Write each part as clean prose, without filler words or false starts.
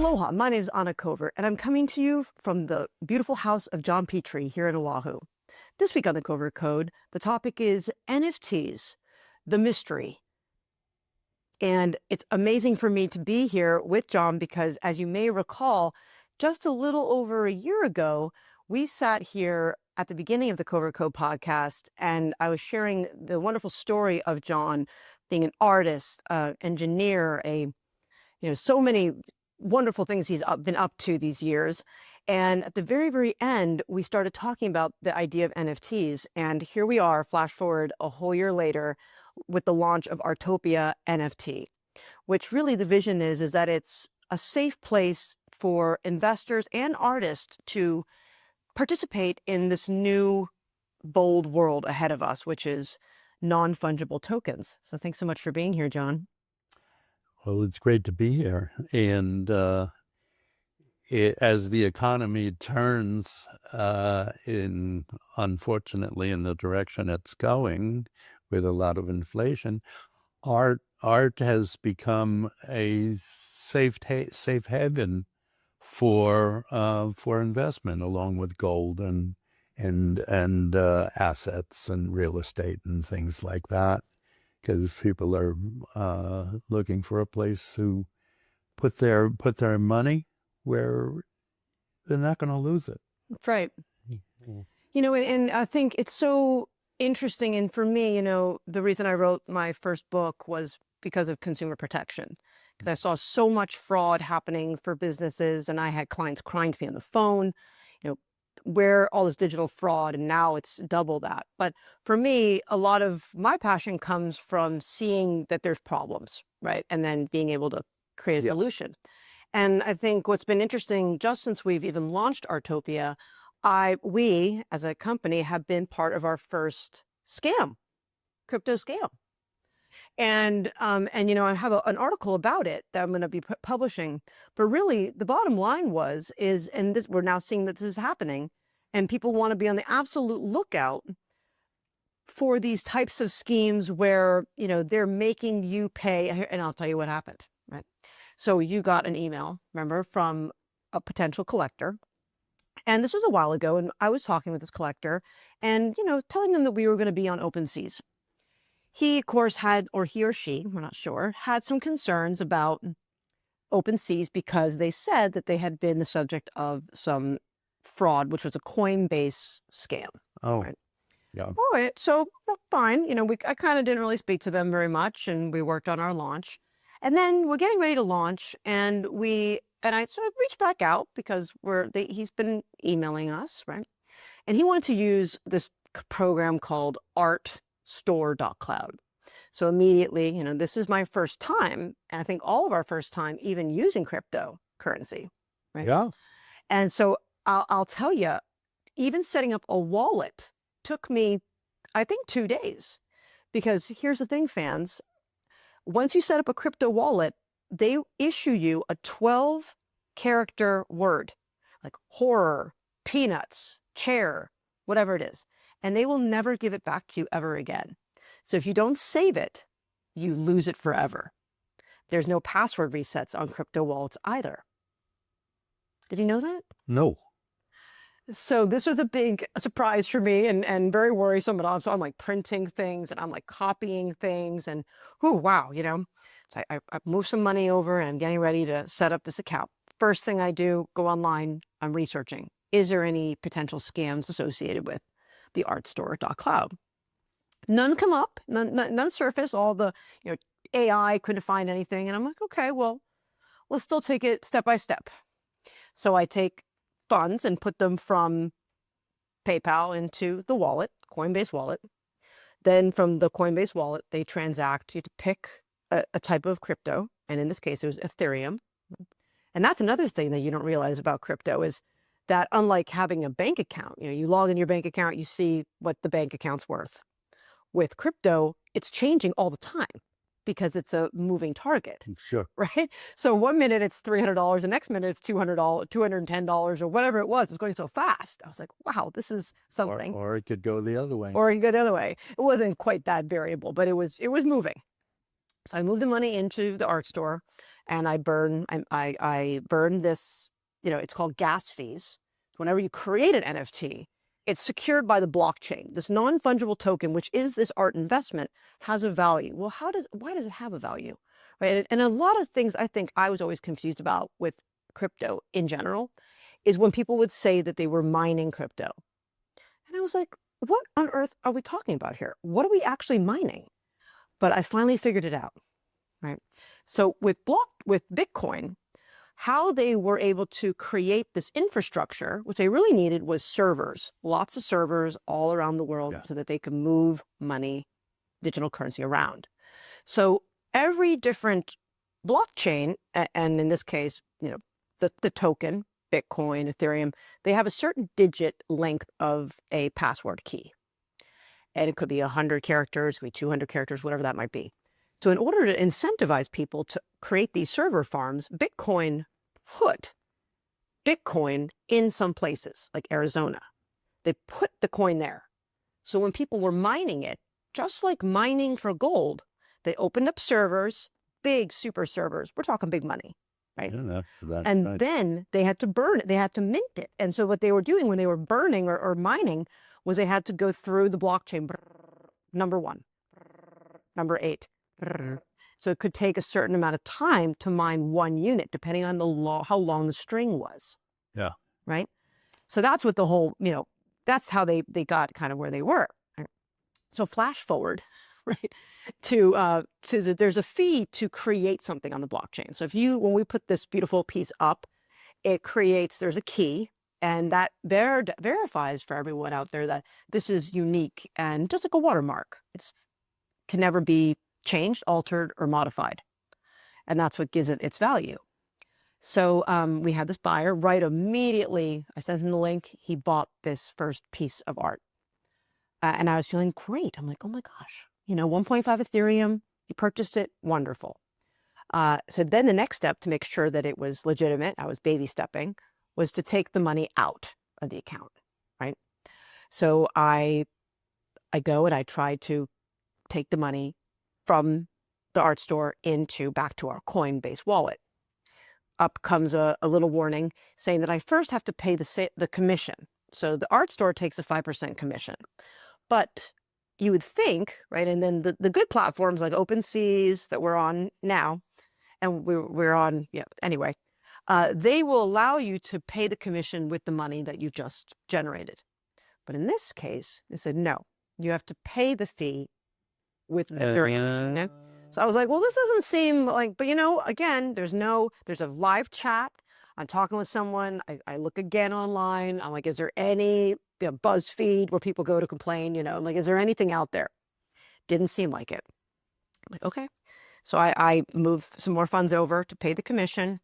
Aloha, my name is Anna Covert, and I'm coming to you from the beautiful house of John Pitre here in Oahu. This week on the Covert Code, the topic is NFTs, the mystery. And it's amazing for me to be here with John because, as you may recall, just a little over a year ago, we sat here at the beginning of the Covert Code podcast, and I was sharing the wonderful story of John being an artist, engineer, so many wonderful things he's been up to these years. And at the very, very end, we started talking about the idea of NFTs. And here we are, flash forward a whole year later, with the launch of Artopia NFT, which really the vision is that it's a safe place for investors and artists to participate in this new, bold world ahead of us, which is non-fungible tokens. So thanks so much for being here, John. Well, it's great to be here. And as the economy turns, unfortunately, in the direction it's going with a lot of inflation, art has become a safe haven for investment, along with gold and assets and real estate and things like that. Because people are looking for a place to put their money where they're not going to lose it. That's right. And I think it's so interesting. And for me, the reason I wrote my first book was because of consumer protection. Because I saw so much fraud happening for businesses, and I had clients crying to me on the phone, where all this digital fraud, and now it's double that. But for me, a lot of my passion comes from seeing that there's problems, right? And then being able to create a solution. And I think what's been interesting, just since we've even launched Artopia, we as a company have been part of our first crypto scam. And I have an article about it that I'm going to be publishing. But really, the bottom line we're now seeing that this is happening, and people want to be on the absolute lookout for these types of schemes where, they're making you pay. And I'll tell you what happened, right? So you got an email, remember, from a potential collector. And this was a while ago, and I was talking with this collector and, telling them that we were going to be on OpenSeas. He, of course, he or she, we're not sure, had some concerns about OpenSeas because they said that they had been the subject of some fraud, which was a Coinbase scam. Oh, right? Yeah. All right, so fine. I kind of didn't really speak to them very much, and we worked on our launch. And then we're getting ready to launch, and I sort of reached back out because he's been emailing us, right? And he wanted to use this program called Store.cloud. So immediately, this is my first time, and I think all of our first time even using cryptocurrency, right? Yeah. And so I'll tell you, even setting up a wallet took me, I think, 2 days. Because here's the thing, fans. Once you set up a crypto wallet, they issue you a 12-character word, like horror, peanuts, chair, whatever it is. And they will never give it back to you ever again. So if you don't save it, you lose it forever. There's no password resets on crypto wallets either. Did you know that? No. So this was a big surprise for me and very worrisome. But so I'm like printing things and I'm like copying things and wow, So I moved some money over and I'm getting ready to set up this account. First thing I do, go online, I'm researching. Is there any potential scams associated with the Store.cloud? None come up, none surface. All the AI couldn't find anything. And I'm like, okay, well, let's still take it step by step. So I take funds and put them from PayPal into the wallet, Coinbase wallet. Then from the Coinbase wallet, they transact. You have to pick a type of crypto. And in this case, it was Ethereum. And that's another thing that you don't realize about crypto is that unlike having a bank account, you log in your bank account, you see what the bank account's worth. With crypto, it's changing all the time because it's a moving target. Sure. Right? So 1 minute it's $300, the next minute it's $200, $210 or whatever it was. It's going so fast. I was like, wow, this is something. Or it could go the other way. Or it could go the other way. It wasn't quite that variable, but it was moving. So I move the money into the art store, and I burn this, it's called gas fees. Whenever you create an NFT, it's secured by the blockchain. This non-fungible token, which is this art investment, has a value. Well, why does it have a value? Right? And a lot of things I think I was always confused about with crypto in general is when people would say that they were mining crypto. And I was like, what on earth are we talking about here? What are we actually mining? But I finally figured it out, right? So with Bitcoin, how they were able to create this infrastructure, which they really needed, was servers, lots of servers all around the world, so that they could move money, digital currency around. So every different blockchain, and in this case, the token, Bitcoin, Ethereum, they have a certain digit length of a password key. And it could be 100 characters, it could be 200 characters, whatever that might be. So in order to incentivize people to create these server farms, Bitcoin put Bitcoin in some places, like Arizona. They put the coin there. So when people were mining it, just like mining for gold, they opened up servers, big super servers. We're talking big money, right? And then they had to burn it. They had to mint it. And so what they were doing when they were burning or mining was they had to go through the blockchain. Number 1, number 8. So it could take a certain amount of time to mine 1 unit, depending on how long the string was. Yeah. Right. So that's what the whole, that's how they got kind of where they were. Right? So flash forward, right, there's a fee to create something on the blockchain. So when we put this beautiful piece up, there's a key, and that verifies for everyone out there that this is unique, and just like a watermark, can never be changed, altered, or modified. And that's what gives it its value. So we had this buyer right immediately. I sent him the link. He bought this first piece of art. And I was feeling great. I'm like, oh my gosh, 1.5 Ethereum. He purchased it. Wonderful. So then the next step to make sure that it was legitimate, I was baby stepping, was to take the money out of the account, right? So I go and I try to take the money from the art store back to our Coinbase wallet. Up comes a little warning saying that I first have to pay the commission. So the art store takes a 5% commission. But you would think, right, and then the good platforms like OpenSeas that we're on now, and we're on, anyway, they will allow you to pay the commission with the money that you just generated. But in this case, they said, no, you have to pay the fee with Ethereum. So I was like, well, this doesn't seem like, but again, there's a live chat. I'm talking with someone. I look again online. I'm like, is there any BuzzFeed where people go to complain? I'm like, is there anything out there? Didn't seem like it. I'm like, okay. So I move some more funds over to pay the commission.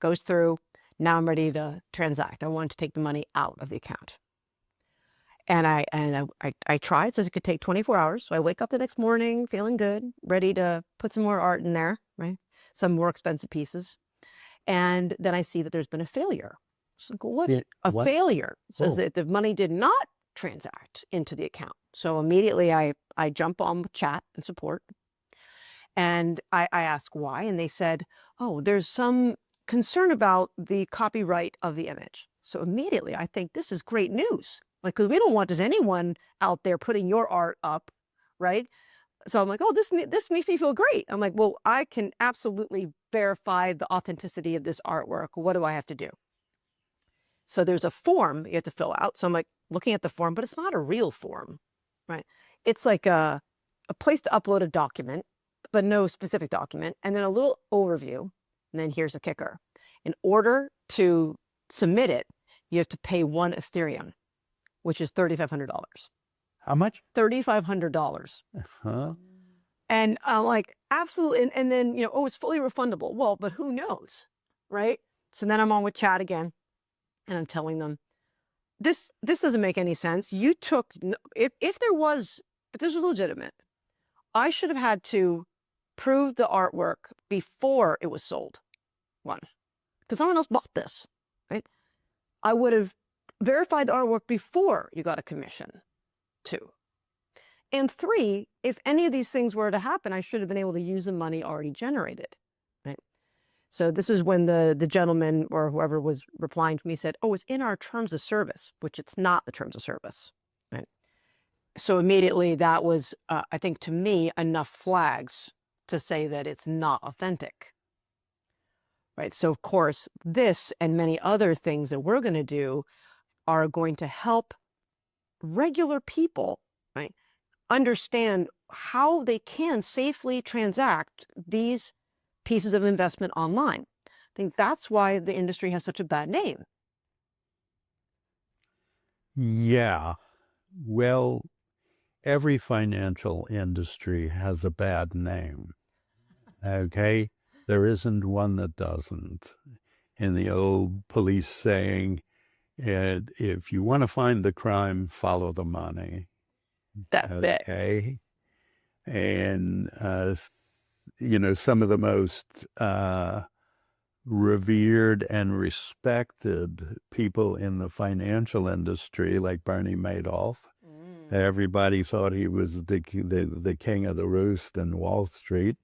Goes through. Now I'm ready to transact. I wanted to take the money out of the account. And I tried. It says it could take 24 hours. So I wake up the next morning feeling good, ready to put some more art in there, right? Some more expensive pieces. And then I see that there's been a failure. So what? A failure. It says that the money did not transact into the account. So immediately I jump on with chat and support. And I ask why. And they said, oh, there's some concern about the copyright of the image. So immediately I think this is great news. Like, because we don't want just anyone out there putting your art up, right? So I'm like, oh, this makes me feel great. I'm like, well, I can absolutely verify the authenticity of this artwork. What do I have to do? So there's a form you have to fill out. So I'm like looking at the form, but it's not a real form, right? It's like a place to upload a document, but no specific document, and then a little overview. And then here's a kicker. In order to submit it, you have to pay 1 Ethereum, which is $3,500. How much? $3,500. Huh? And I'm like, absolutely. And then, oh, it's fully refundable. Well, but who knows, right? So then I'm on with chat again, and I'm telling them, this doesn't make any sense. You took, if this was legitimate, I should have had to prove the artwork before it was sold. 1, because someone else bought this, right? I would have verified the artwork before you got a commission. 2, And three, if any of these things were to happen, I should have been able to use the money already generated, right? So this is when the gentleman or whoever was replying to me said, oh, it's in our terms of service, which it's not the terms of service, right? So immediately that was, I think to me, enough flags to say that it's not authentic, right? So of course, this and many other things that we're going to do are going to help regular people, right, understand how they can safely transact these pieces of investment online. I think that's why the industry has such a bad name. Yeah. Well, every financial industry has a bad name. Okay? There isn't one that doesn't. In the old police saying, if you want to find the crime, follow the money. That's it. Okay? And, some of the most revered and respected people in the financial industry, like Bernie Madoff, everybody thought he was the king of the roost in Wall Street.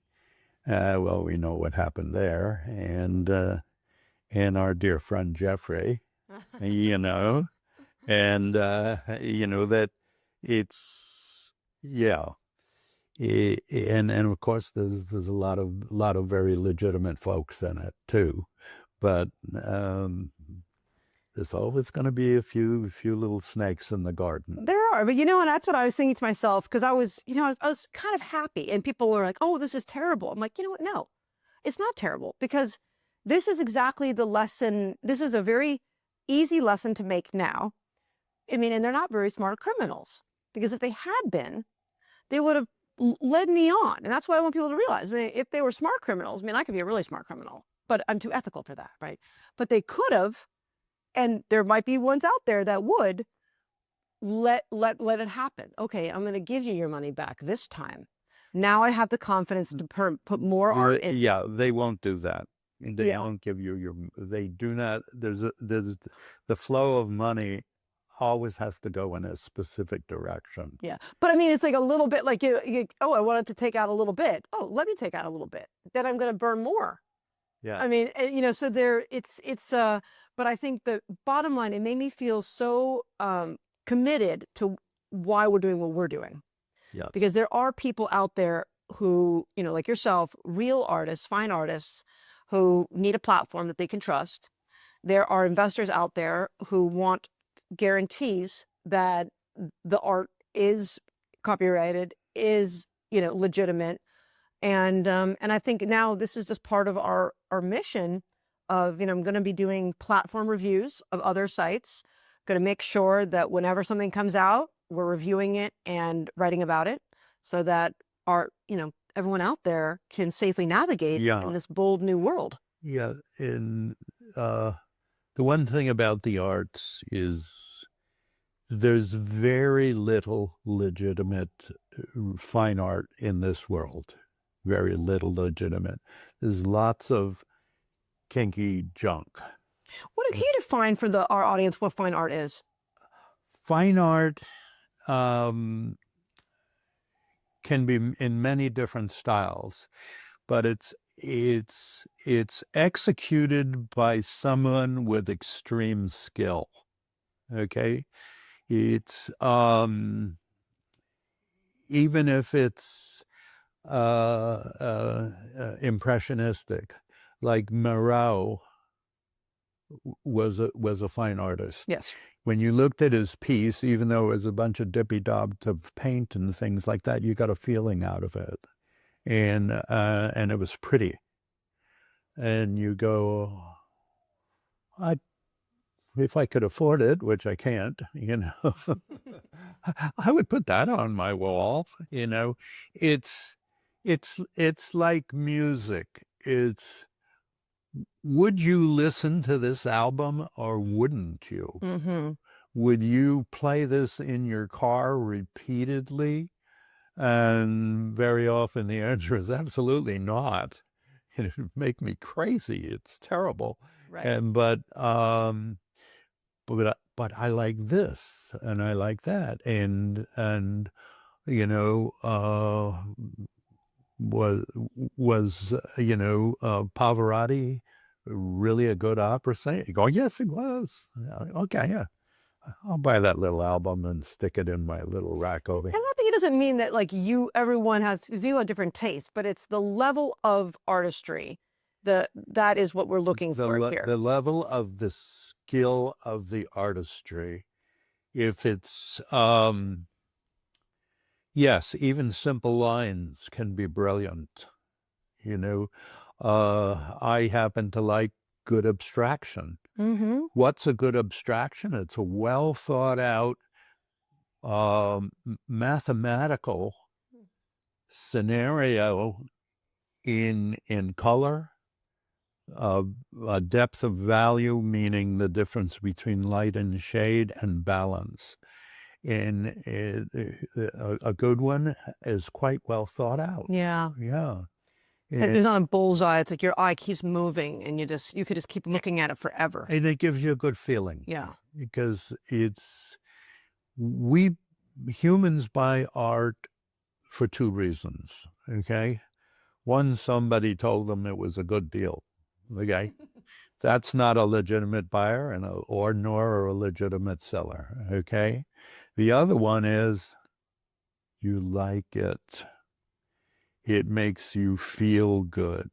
Well, we know what happened there. And our dear friend Jeffrey, and, that it's, yeah. And of course, there's a lot of very legitimate folks in it too, but there's always going to be a few little snakes in the garden. There are, but and that's what I was thinking to myself, because I was kind of happy, and people were like, "Oh, this is terrible." I'm like, you know what? No, it's not terrible, because this is exactly the lesson. This is a very easy lesson to make now. I mean, and they're not very smart criminals, because if they had been, they would have led me on. And that's what I want people to realize. I mean, if they were smart criminals, I mean, I could be a really smart criminal, but I'm too ethical for that, right? But they could have, and there might be ones out there that would let it happen. Okay, I'm going to give you your money back this time. Now I have the confidence to put more art in. Yeah, they won't do that. They won't give you they do not. There's the flow of money always has to go in a specific direction. Yeah. But I mean, it's like a little bit like, oh, I wanted to take out a little bit. Oh, let me take out a little bit. Then I'm going to burn more. Yeah. I mean, so but I think the bottom line, it made me feel so committed to why we're doing what we're doing. Yeah. Because there are people out there who, like yourself, real artists, fine artists, who need a platform that they can trust. There are investors out there who want guarantees that the art is copyrighted, is legitimate, and I think now this is just part of our mission of I'm going to be doing platform reviews of other sites, going to make sure that whenever something comes out, we're reviewing it and writing about it, so that our everyone out there can safely navigate in this bold new world. Yeah, and the one thing about the arts is there's very little legitimate fine art in this world. Very little legitimate. There's lots of kinky junk. What can you define for our audience what fine art is? Fine art can be in many different styles, but it's executed by someone with extreme skill. Okay, it's even if it's impressionistic, like Marot was a fine artist. Yes. When you looked at his piece, even though it was a bunch of dippy-dobs of paint and things like that, you got a feeling out of it, and it was pretty. And you go, if I could afford it, which I can't, I would put that on my wall. It's like music. Would you listen to this album or wouldn't you? Mm-hmm. Would you play this in your car repeatedly? And very often the answer is absolutely not. It would make me crazy. It's terrible. Right. But I like this and I like that. And you know, was Pavarotti really a good opera singer? You go, yes, it was. Okay, yeah. I'll buy that little album and stick it in my little rack over here. And I think it doesn't mean that like everyone has people have different tastes, but it's the level of artistry that is what we're looking for here. The level of the skill of the artistry. If it's yes, even simple lines can be brilliant. You know, I happen to like good abstraction. Mm-hmm. What's a good abstraction? It's a well thought out mathematical scenario in color, a depth of value, meaning the difference between light and shade, and balance. And a good one is quite well thought out. Yeah. Yeah. It's not a bullseye. It's like your eye keeps moving and you could just keep looking at it forever. And it gives you a good feeling. Yeah. Because we humans buy art for two reasons. Okay. One, somebody told them it was a good deal. Okay. That's not a legitimate buyer nor a legitimate seller. Okay. The other one is you like it. It makes you feel good.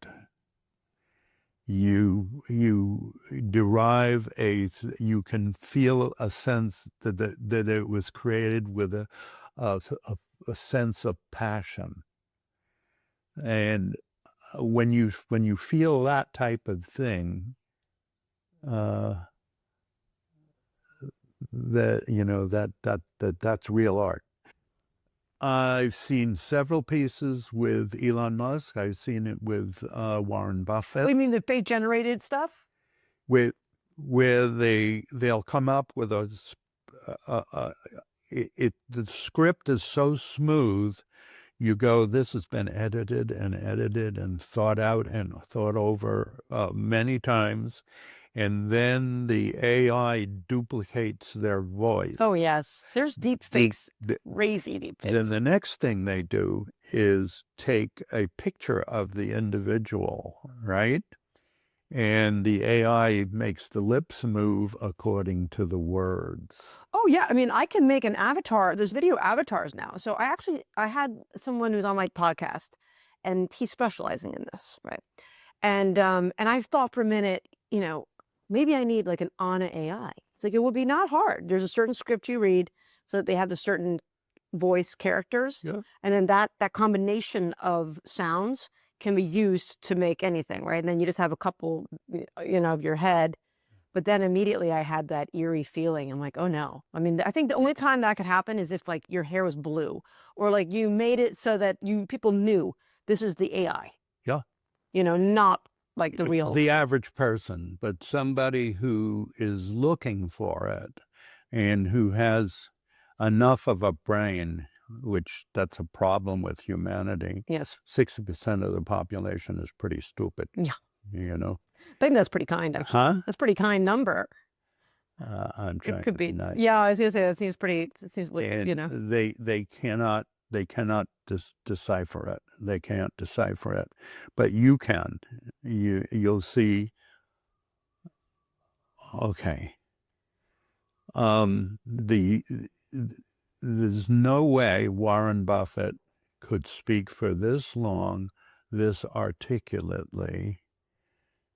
You derive you can feel a sense that it was created with a sense of passion. And when you feel that type of thing, that's real art. I've seen several pieces with Elon Musk. I've seen it with Warren Buffett. You mean the fake generated stuff? Where they'll come up with the script is so smooth. You go, this has been edited and thought out and thought over many times. And then the AI duplicates their voice. Oh, yes. There's deep fakes, crazy deep fakes. Then the next thing they do is take a picture of the individual, right? And the AI makes the lips move according to the words. Oh, yeah. I mean, I can make an avatar. There's video avatars now. So I had someone who's on my podcast, and he's specializing in this, right? And I've thought for a minute, maybe I need like an Anna AI. It's like, it would be not hard. There's a certain script you read so that they have the certain voice characters. Yeah. And then that combination of sounds can be used to make anything, right? And then you just have a couple, of your head. But then immediately I had that eerie feeling. I'm like, oh no. I mean, I think the only time that could happen is if like your hair was blue, or like you made it so that people knew this is the AI. Yeah. Not like the average person, but somebody who is looking for it and who has enough of a brain, which that's a problem with humanity. Yes. 60% of the population is pretty stupid. Yeah. I think that's pretty kind, actually. Huh? That's a pretty kind number. I'm trying it could be nice. Yeah, I was gonna say that seems pretty. It seems like they cannot decipher it. They can't decipher it, but you can. You'll see. Okay. There's no way Warren Buffett could speak for this long, this articulately,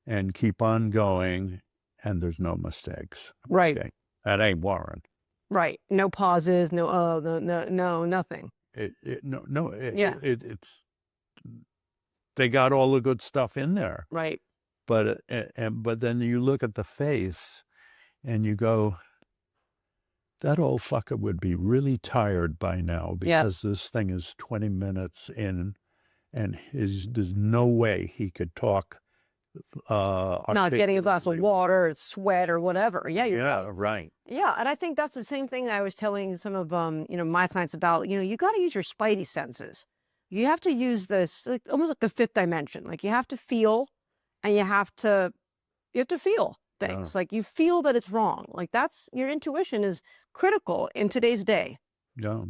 and keep on going, and there's no mistakes. Right. Okay. That ain't Warren. Right. No pauses. No. No. Nothing. It's they got all the good stuff in there. Right. But then you look at the face, and you go, that old fucker would be really tired by now because this thing is 20 minutes in, and there's no way he could talk. Not getting a glass of water, or sweat, or whatever. Yeah. Right. Yeah, and I think that's the same thing that I was telling some of my clients about. You got to use your spidey senses. You have to use this almost like the fifth dimension. Like you have to feel, and you have to feel things. Like you feel that it's wrong. Like that's your intuition is critical in today's day. Yeah.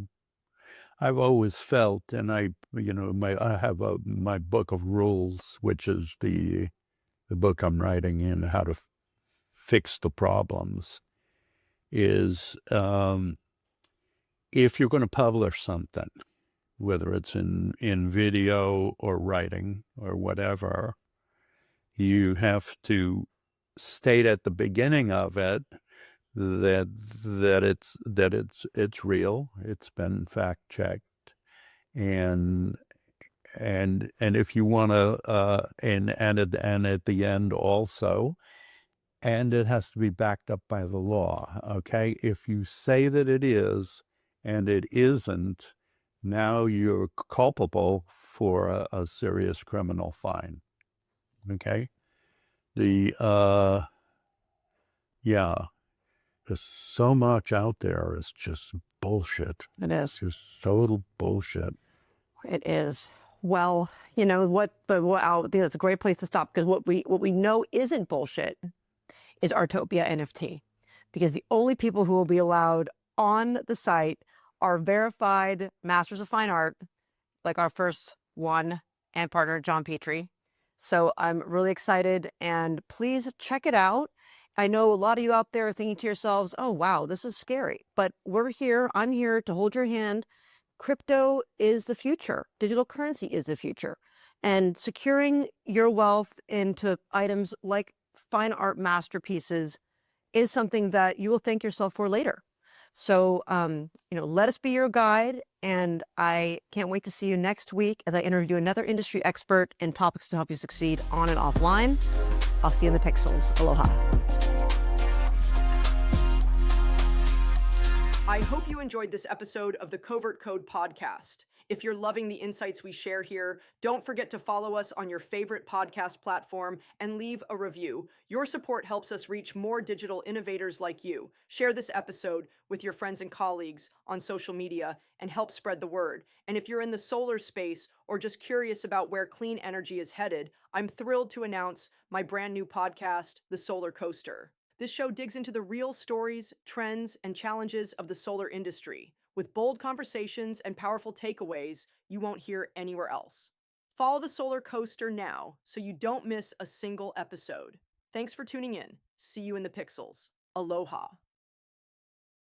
I've always felt, and I have my book of rules, which is the book I'm writing in how to fix the problems, is if you're going to publish something, whether it's in video or writing or whatever, you have to state at the beginning of it that it's real, it's been fact checked, and and if you want to and at the end also, and it has to be backed up by the law. Okay, if you say that it is and it isn't, now you're culpable for a serious criminal fine. Okay, the yeah, there's so much out there. It's just bullshit. It is. Just total bullshit. It is. Well, you know what? But what? I think that's a great place to stop, because what we know isn't bullshit is Artopia NFT, because the only people who will be allowed on the site are verified masters of fine art, like our first one and partner, John Pitre. So I'm really excited, and please check it out. I know a lot of you out there are thinking to yourselves, oh, wow, this is scary, but we're here. I'm here to hold your hand. Crypto is the future. Digital currency is the future. And securing your wealth into items like fine art masterpieces is something that you will thank yourself for later. So, let us be your guide. And I can't wait to see you next week as I interview another industry expert in topics to help you succeed on and offline. I'll see you in the pixels. Aloha. I hope you enjoyed this episode of the Covert Code Podcast. If you're loving the insights we share here, don't forget to follow us on your favorite podcast platform and leave a review. Your support helps us reach more digital innovators like you. Share this episode with your friends and colleagues on social media and help spread the word. And if you're in the solar space or just curious about where clean energy is headed, I'm thrilled to announce my brand new podcast, The Solar Coaster. This show digs into the real stories, trends, and challenges of the solar industry, with bold conversations and powerful takeaways you won't hear anywhere else. Follow the Solar Coaster now so you don't miss a single episode. Thanks for tuning in. See you in the pixels. Aloha.